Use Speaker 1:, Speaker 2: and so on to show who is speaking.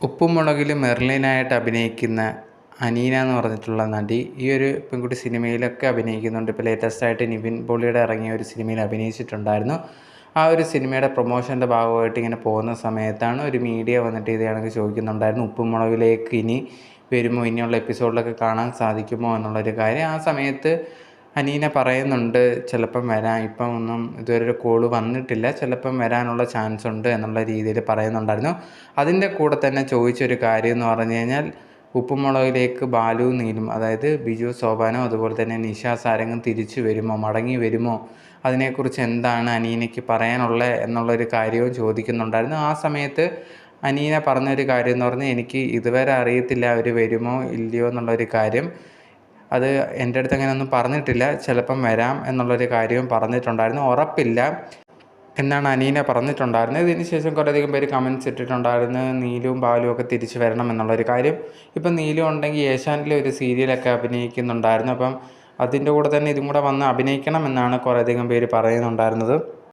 Speaker 1: ഉപ്പും മുളകിലും മെർലിനായിട്ട് അഭിനയിക്കുന്ന അനീന എന്ന് പറഞ്ഞിട്ടുള്ള നടി ഈ ഒരു പെൺകുട്ടി സിനിമയിലൊക്കെ അഭിനയിക്കുന്നുണ്ട്. ഇപ്പോൾ ലേറ്റസ്റ്റായിട്ട് നിവിൻ പോളിയുടെ ഇറങ്ങിയ ഒരു സിനിമയിൽ അഭിനയിച്ചിട്ടുണ്ടായിരുന്നു. ആ ഒരു സിനിമയുടെ പ്രൊമോഷൻ്റെ ഭാഗമായിട്ട് ഇങ്ങനെ പോകുന്ന സമയത്താണ് ഒരു മീഡിയ വന്നിട്ട് ഇത് കണക്ക് ചോദിക്കുന്നുണ്ടായിരുന്നു, ഉപ്പും മുളകിലേക്ക് ഇനി വരുമോ, ഇനിയുള്ള എപ്പിസോഡിലൊക്കെ കാണാൻ സാധിക്കുമോ എന്നുള്ളൊരു കാര്യം. ആ സമയത്ത് അനീന പറയുന്നുണ്ട്, ചിലപ്പം വരാം, ഇപ്പം ഒന്നും ഇതുവരെ ഒരു കോള് വന്നിട്ടില്ല, ചിലപ്പം വരാനുള്ള ചാൻസ് ഉണ്ട് എന്നുള്ള രീതിയിൽ പറയുന്നുണ്ടായിരുന്നു. അതിൻ്റെ കൂടെ തന്നെ ചോദിച്ചൊരു കാര്യം എന്ന് പറഞ്ഞു കഴിഞ്ഞാൽ, ഉപ്പും മുളകിലേക്ക് ബാലു നീലും, അതായത് ബിജു സോപാനോ അതുപോലെ തന്നെ നിഷ സാരംഗും തിരിച്ചു വരുമോ, മടങ്ങി വരുമോ, അതിനെക്കുറിച്ച് എന്താണ് അനീനയ്ക്ക് പറയാനുള്ളത് എന്നുള്ളൊരു കാര്യവും ചോദിക്കുന്നുണ്ടായിരുന്നു. ആ സമയത്ത് അനീന പറഞ്ഞൊരു കാര്യം എന്ന് പറഞ്ഞാൽ, എനിക്ക് ഇതുവരെ അറിയത്തില്ല അവർ വരുമോ ഇല്ലയോ എന്നുള്ളൊരു കാര്യം. അത് എൻ്റെ അടുത്ത് അങ്ങനെ ഒന്നും പറഞ്ഞിട്ടില്ല, ചിലപ്പം വരാം എന്നുള്ളൊരു കാര്യവും പറഞ്ഞിട്ടുണ്ടായിരുന്നു, ഉറപ്പില്ല എന്നാണ് അനീന പറഞ്ഞിട്ടുണ്ടായിരുന്നത്. ഇതിന് ശേഷം കുറേയധികം പേര് കമൻറ്റ്സ് ഇട്ടിട്ടുണ്ടായിരുന്നു, നീലുവും ബാലുവും ഒക്കെ തിരിച്ചു വരണം എന്നുള്ളൊരു കാര്യം. ഇപ്പം നീലു ഉണ്ടെങ്കിൽ ഏഷ്യാനെറ്റിലെ ഒരു സീരിയലൊക്കെ അഭിനയിക്കുന്നുണ്ടായിരുന്നു. അപ്പം അതിൻ്റെ കൂടെ തന്നെ ഇതും കൂടെ വന്ന് അഭിനയിക്കണം എന്നാണ് കുറേയധികം പേര് പറയുന്നുണ്ടായിരുന്നത്.